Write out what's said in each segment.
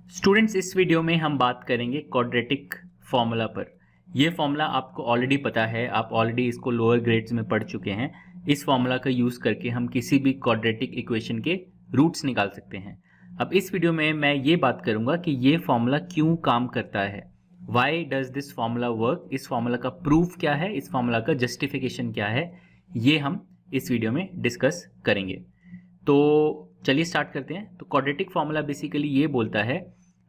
Students, इस video में हम बात करेंगे क्वाड्रेटिक फॉर्मूला पर। ये फॉर्मूला आपको ऑलरेडी पता है, आप ऑलरेडी इसको लोअर ग्रेड्स में पढ़ चुके हैं। इस फॉर्मूला का यूज़ करके हम किसी भी क्वाड्रेटिक इक्वेशन के रूट्स निकाल सकते हैं। अब इस वीडियो में मैं ये बात करूंगा कि ये फॉर्मूला क्यों काम करता है, why does this formula work, इस फॉर्मूला का प्रूफ क्या है, इस फॉर्मूला का जस्टिफिकेशन क्या है, ये हम इस वीडियो में डिस्कस करेंगे। तो चलिए स्टार्ट करते हैं। तो क्वाड्रेटिक फॉर्मूला बेसिकली ये बोलता है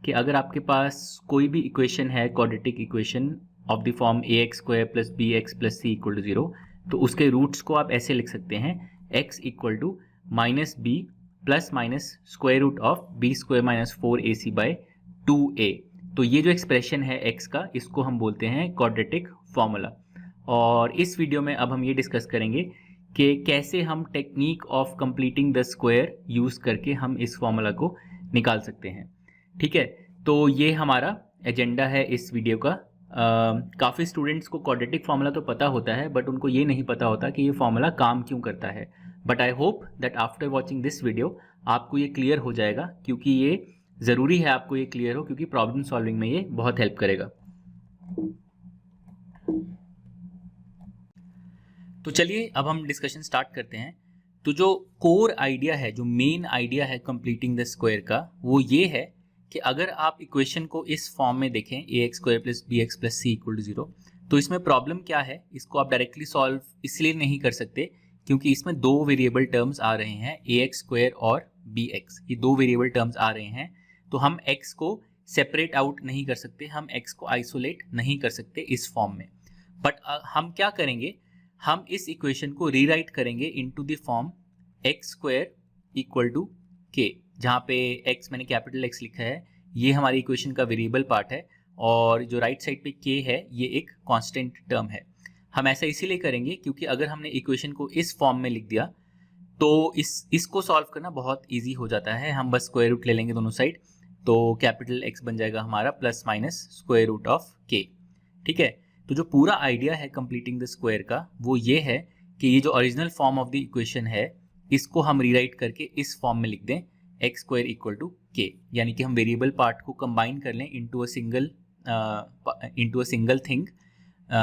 कि अगर आपके पास कोई भी इक्वेशन है, quadratic equation of the form a x square plus b x plus c equal to 0, तो उसके रूट्स को आप ऐसे लिख सकते हैं, x equal to minus b plus minus square root of b square minus 4ac by 2a। तो ये जो एक्सप्रेशन है x का, इसको हम बोलते हैं क्वाड्रेटिक फॉर्मूला। और इस वीडियो में अब हम ये डिस्कस करेंगे कि कैसे हम technique of completing the square use करके हम इस फॉर्मूला को निकाल सकते हैं। ठीक है, तो ये हमारा एजेंडा है इस वीडियो का। काफ़ी स्टूडेंट्स को क्वाड्रेटिक फार्मूला तो पता होता है, बट उनको ये नहीं पता होता कि ये फार्मूला काम क्यों करता है। But I hope that after watching this video आपको ये क्लियर हो जाएगा, क्योंकि ये ज़रूरी है आपको ये क्लियर हो, क्योंकि प्रॉब्लम सॉल्विंग में ये बहुत हेल्प करेगा। तो चलिए अब हम डिस्कशन स्टार्ट करते हैं। तो जो कोर आइडिया है, जो मेन आइडिया है कंप्लीटिंग द स्क्वायर का, वो ये है कि अगर आप इक्वेशन को इस फॉर्म में देखें, a x square plus b x plus c equal to 0, तो इसमें प्रॉब्लम क्या है, इसको आप डायरेक्टली सॉल्व इसलिए नहीं कर सकते क्योंकि इसमें दो वेरिएबल टर्म्स आ रहे हैं, ए एक्स स्क्वायर और बी एक्स, ये दो वेरिएबल टर्म्स आ रहे हैं। तो हम एक्स को सेपरेट आउट नहीं कर सकते, हम एक्स को आइसोलेट नहीं कर सकते इस फॉर्म में। बट हम क्या करेंगे, हम इस इक्वेशन को रीराइट करेंगे into the form x square equal to k, जहाँ पे x मैंने कैपिटल X लिखा है, ये हमारी इक्वेशन का वेरिएबल पार्ट है, और जो राइट साइड पे k है ये एक कांस्टेंट टर्म है। हम ऐसा इसीलिए करेंगे क्योंकि अगर हमने इक्वेशन को इस फॉर्म में लिख दिया तो इसको सॉल्व करना बहुत इजी हो जाता है। हम बस स्क्वायर रूट ले लेंगे दोनों साइड, तो कैपिटल X बन जाएगा हमारा plus minus square root of k। ठीक है, तो जो पूरा आइडिया है कंप्लीटिंग द स्क्वायर का, वो ये है कि ये जो original form of the equation है, इसको हम रीराइट करके इस फॉर्म में लिख दें, एक्स स्क्वायर इक्वल टू के, यानी कि हम वेरिएबल पार्ट को कंबाइन कर लें इनटू अ सिंगल थिंग,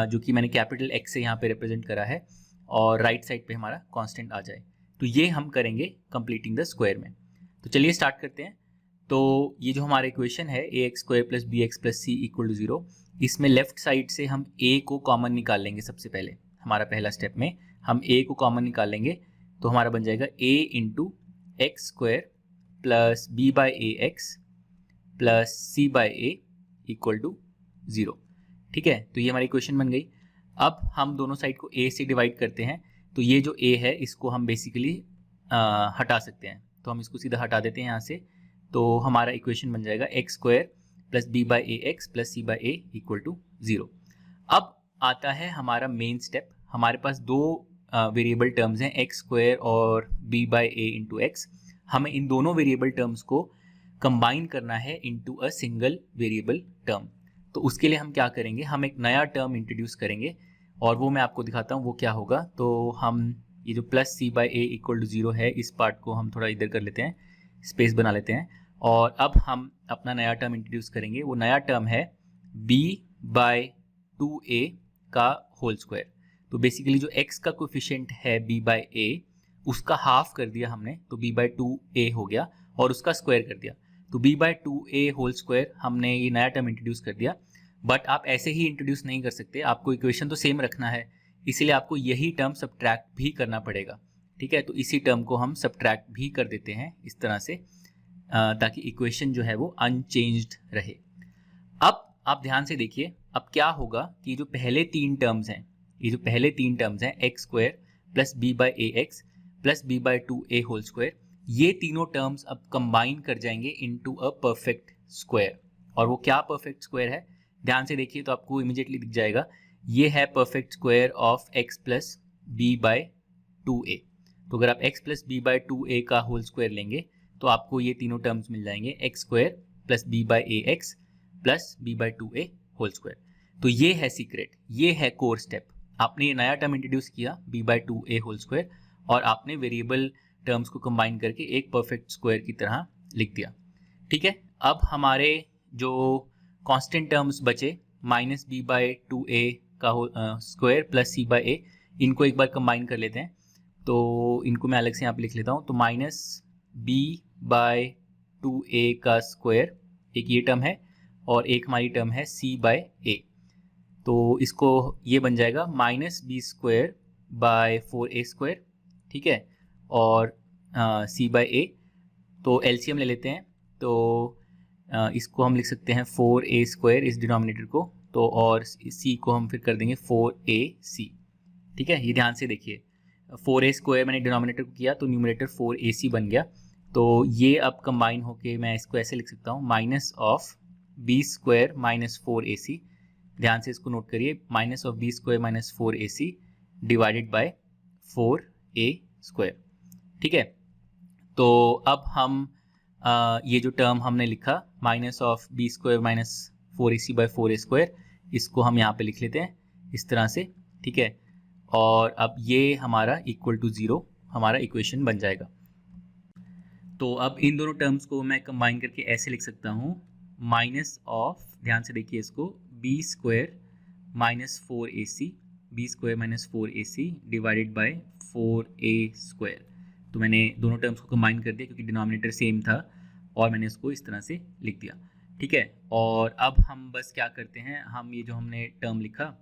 जो कि मैंने कैपिटल एक्स से यहाँ पे रिप्रेजेंट करा है, और राइट साइड पे हमारा कांस्टेंट आ जाए। तो ये हम करेंगे कंप्लीटिंग द स्क्वायर में। तो चलिए स्टार्ट करते हैं। तो ये जो हमारा इक्वेशन है, a x square plus b x plus c equal to 0, इसमें लेफ्ट साइड से हम a को कॉमन निकाल लेंगे। सबसे पहले हमारा पहला स्टेप में हम a को कॉमन निकाल लेंगे, तो हमारा बन जाएगा a into x square plus b by a x plus c by a equal to 0। ठीक है, तो ये हमारी इक्वेशन बन गई। अब हम दोनों साइड को a से डिवाइड करते हैं, तो ये जो a है इसको हम बेसिकली हटा सकते हैं, तो हम इसको सीधा हटा देते हैं यहाँ से। तो हमारा इक्वेशन बन जाएगा x square plus b by a x plus c by a equal to 0। अब आता है हमारा मेन स्टेप। हमारे पास दो वेरिएबल टर्म्स हैं, एक्स स्क्वायर और b by a into x. हमें इन दोनों वेरिएबल टर्म्स को कंबाइन करना है into a single variable term. तो उसके लिए हम क्या करेंगे, हम एक नया टर्म इंट्रोड्यूस करेंगे, और वो मैं आपको दिखाता हूँ वो क्या होगा। तो हम ये जो plus c by a equal to 0 है, इस पार्ट को हम थोड़ा इधर कर लेते हैं, स्पेस बना लेते हैं, और अब हम अपना नया टर्म इंट्रोड्यूस करेंगे। वो नया टर्म है b बाई 2a का होल स्क्वायर। तो बेसिकली जो x का कोफिशिएंट है b बाई a, उसका हाफ कर दिया हमने, तो b बाई 2a हो गया, और उसका स्क्वायर कर दिया, तो b by 2a whole square, हमने ये नया टर्म इंट्रोड्यूस कर दिया। बट आप ऐसे ही इंट्रोड्यूस नहीं कर सकते, आपको इक्वेशन तो सेम रखना है, इसीलिए आपको यही टर्म सब्ट्रैक्ट भी करना पड़ेगा। ठीक है, तो इसी टर्म को हम सब्ट्रैक्ट भी कर देते हैं इस तरह से, ताकि इक्वेशन जो है वो अनचेंज्ड रहे। अब आप ध्यान से देखिए, अब क्या होगा कि जो पहले तीन टर्म्स हैं, ये जो पहले तीन टर्म्स हैं, x square plus b by a x plus b by 2a whole square, ये तीनों टर्म्स अब कंबाइन कर जाएंगे इनटू अ परफेक्ट स्क्वायर। और वो क्या परफेक्ट स्क्वायर है, ध्यान से देखिए तो आपको इमीडिएटली दिख जाएगा, ये है perfect square of x plus b by 2a। तो अगर आप x plus b by 2a का होल स्क्वायर लेंगे तो आपको ये तीनों टर्म्स मिल जाएंगे, x square plus b by a x plus b by 2a whole square. तो ये है सीक्रेट, ये है कोर स्टेप। आपने ये नया टर्म इंट्रोड्यूस किया b by 2a whole square, और आपने वेरिएबल टर्म्स को कंबाइन करके एक परफेक्ट स्क्वायर की तरह लिख दिया। ठीक है, अब हमारे जो कांस्टेंट टर्म्स बचे माइनस बी बाई टू ए का स्क्वायर प्लस सी बाई ए, इनको एक बार कंबाइन कर लेते हैं। तो इनको मैं अलग से यहाँ पे लिख लेता हूँ। तो माइनस बी बाय टू ए का स्क्वायर एक ये टर्म है, और एक हमारी टर्म है सी बाय ए। तो इसको ये बन जाएगा minus b square by four a square, ठीक है, और सी बाय ए। तो एलसीएम ले लेते हैं। तो इसको हम लिख सकते हैं फोर ए स्क्वायर इस डिनोमिनेटर को, तो और सी को हम फिर कर देंगे फोर ए सी, ठीक है। ये ध्यान से देखिए, फोर ए स्क्वायर मैंने डिनोमिनेटर को किया तो न्यूमरेटर फोर ए सी बन गया। तो ये अब कंबाइन होके मैं इसको ऐसे लिख सकता हूँ, minus of b square minus four a c. ध्यान से इसको नोट करिए, minus of b square minus four a c divided by four a square, ठीक है। तो अब हम ये जो टर्म हमने लिखा minus of b square minus four a c by four a square, इसको हम यहाँ पे लिख लेते हैं इस तरह से, ठीक है। और अब ये हमारा इक्वल टू ज़ीरो हमारा इक्वेशन बन जाएगा। तो अब इन दोनों टर्म्स को मैं कंबाइन करके ऐसे लिख सकता हूँ, माइनस ऑफ, ध्यान से देखिए इसको, b square minus four a c, b square minus four a c divided by four a square. तो मैंने दोनों टर्म्स को कंबाइन कर दिया क्योंकि डिनोमिनेटर सेम था, और मैंने इसको इस तरह से लिख दिया, ठीक है। और अब हम बस क्या करते हैं, हम ये जो हमने टर्म लिखा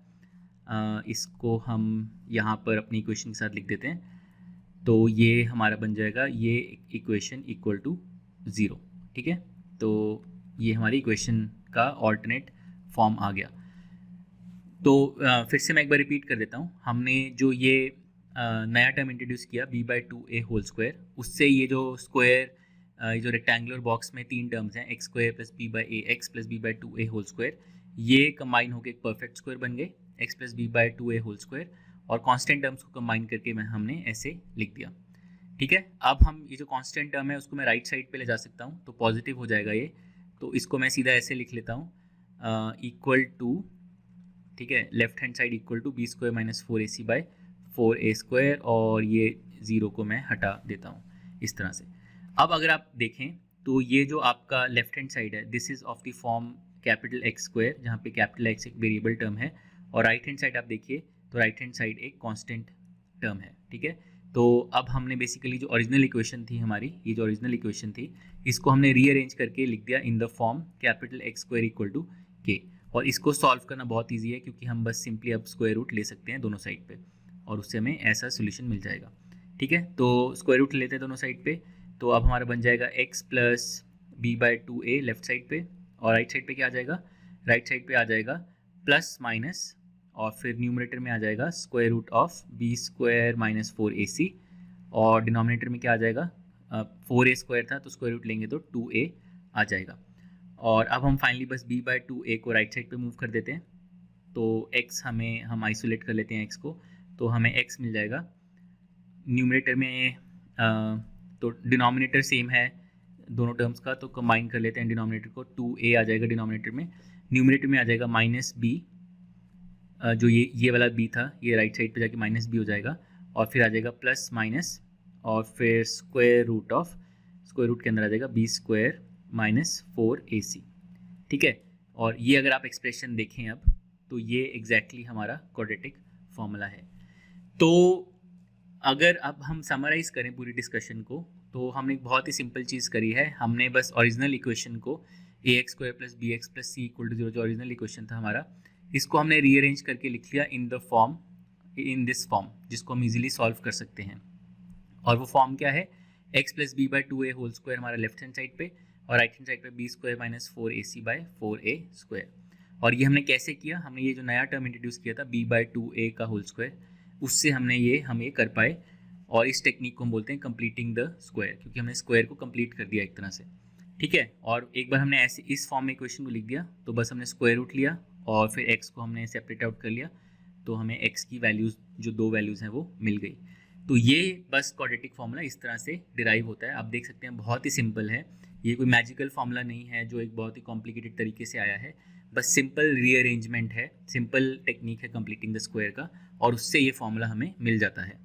इसको हम यहाँ पर अपनी इक्वेशन के साथ लिख देते हैं। तो ये हमारा बन जाएगा ये इक्वेशन इक्वल टू ज़ीरो, ठीक है। तो ये हमारी इक्वेशन का ऑल्टरनेट फॉर्म आ गया। तो फिर से मैं एक बार रिपीट कर देता हूँ, हमने जो ये नया टर्म इंट्रोड्यूस किया b by two a whole square, उससे ये जो स्क्वायर ये जो रेक्टेंगुलर बॉक्स में तीन टर्म्स हैं, x square plus b by a x plus b by two a whole square, ये कंबाइन होकर एक परफेक्ट स्क्वायर बन गए, x plus b by two a whole square, और कांस्टेंट टर्म्स को कंबाइन करके हमने ऐसे लिख दिया, ठीक है। अब हम ये जो कांस्टेंट टर्म है उसको मैं राइट साइड पे ले जा सकता हूँ, तो पॉजिटिव हो जाएगा ये। तो इसको मैं सीधा ऐसे लिख लेता हूँ, इक्वल टू, ठीक है, left hand side equal to b square minus four a c by four a square, और ये ज़ीरो को मैं हटा देता हूँ इस तरह से। अब अगर आप देखें तो ये जो आपका लेफ्ट हैंड साइड है, this is of the form capital x square, जहाँ पे कैपिटल एक्स एक वेरिएबल टर्म है, और राइट हैंड साइड आप देखिए तो राइट हैंड साइड एक कांस्टेंट टर्म है, ठीक है। तो अब हमने बेसिकली जो ओरिजिनल इक्वेशन थी हमारी, ये जो ओरिजिनल इक्वेशन थी, इसको हमने रीअरेंज करके लिख दिया in the form capital x square equal to k. और इसको सॉल्व करना बहुत ईजी है क्योंकि हम बस सिंपली अब स्क्वायर रूट ले सकते हैं दोनों साइड पे, और उससे हमें ऐसा सोल्यूशन मिल जाएगा, ठीक है। तो स्क्वायर रूट लेते हैं दोनों साइड पे, तो अब हमारा बन जाएगा x plus b by two a left side पे, और राइट साइड पे क्या आ जाएगा, राइट साइड पे आ जाएगा प्लस माइनस, और फिर न्यूमरेटर में आ जाएगा square root of b square minus four a c, और डिनोमिनेटर में क्या आ जाएगा, फोर ए स्क्वायर था तो स्क्वायर रूट लेंगे तो टू ए आ जाएगा। और अब हम फाइनली बस b बाई टू ए को राइट साइड पे मूव कर देते हैं, तो x हम आइसोलेट कर लेते हैं x को, तो हमें x मिल जाएगा। न्यूमरेटर में तो डिनोमिनेटर सेम है दोनों टर्म्स का, तो कंबाइन कर लेते हैं डिनोमिनेटर को, टू ए आ जाएगा डिनोमिनेटर में, न्यूमरेटर में आ जाएगा माइनस बी, जो ये वाला b था ये राइट साइड पे जाके माइनस बी हो जाएगा, और फिर आ जाएगा प्लस माइनस, और फिर square root of, square root के अंदर आ जाएगा b square minus four a c, ठीक है। और ये अगर आप एक्सप्रेशन देखें अब, तो ये एग्जैक्टली हमारा क्वाड्रेटिक फॉर्मूला है। तो अगर अब हम समराइज़ करें पूरी डिस्कशन को, तो हमने एक बहुत ही सिंपल चीज़ करी है, हमने बस ओरिजिनल इक्वेशन को a x square plus b x plus c equal to zero, जो ओरिजिनल इक्वेशन था हमारा, इसको हमने रीअरेंज करके लिख लिया in the form, in this form, जिसको हम इजीली सॉल्व कर सकते हैं। और वो फॉर्म क्या है, x plus b by two a whole square हमारा लेफ्ट हैंड साइड पे, और राइट हैंड साइड पे b square minus four a c by four a square. और ये हमने कैसे किया, हमने ये जो नया टर्म इंट्रोड्यूस किया था बी बाई टू ए का होल स्क्वायर, उससे हम ये कर पाए, और इस टेक्निक को हम बोलते हैं कंप्लीटिंग द स्क्वायर, क्योंकि हमने स्क्वायर को कंप्लीट कर दिया एक तरह से, ठीक है। और एक बार हमने ऐसे इस फॉर्म में इक्वेशन को लिख दिया, तो बस हमने स्क्वायर रूट लिया और फिर x को हमने सेपरेट आउट कर लिया, तो हमें x की वैल्यूज़ जो दो वैल्यूज़ हैं वो मिल गई। तो ये बस क्वाड्रेटिक फार्मूला इस तरह से डिराइव होता है। आप देख सकते हैं बहुत ही सिंपल है, ये कोई मैजिकल फार्मूला नहीं है जो एक बहुत ही कॉम्प्लिकेटेड तरीके से आया है, बस सिंपल रीअरेंजमेंट है, सिंपल टेक्निक है कंप्लीटिंग द स्क्वायर का, और उससे ये फार्मूला हमें मिल जाता है।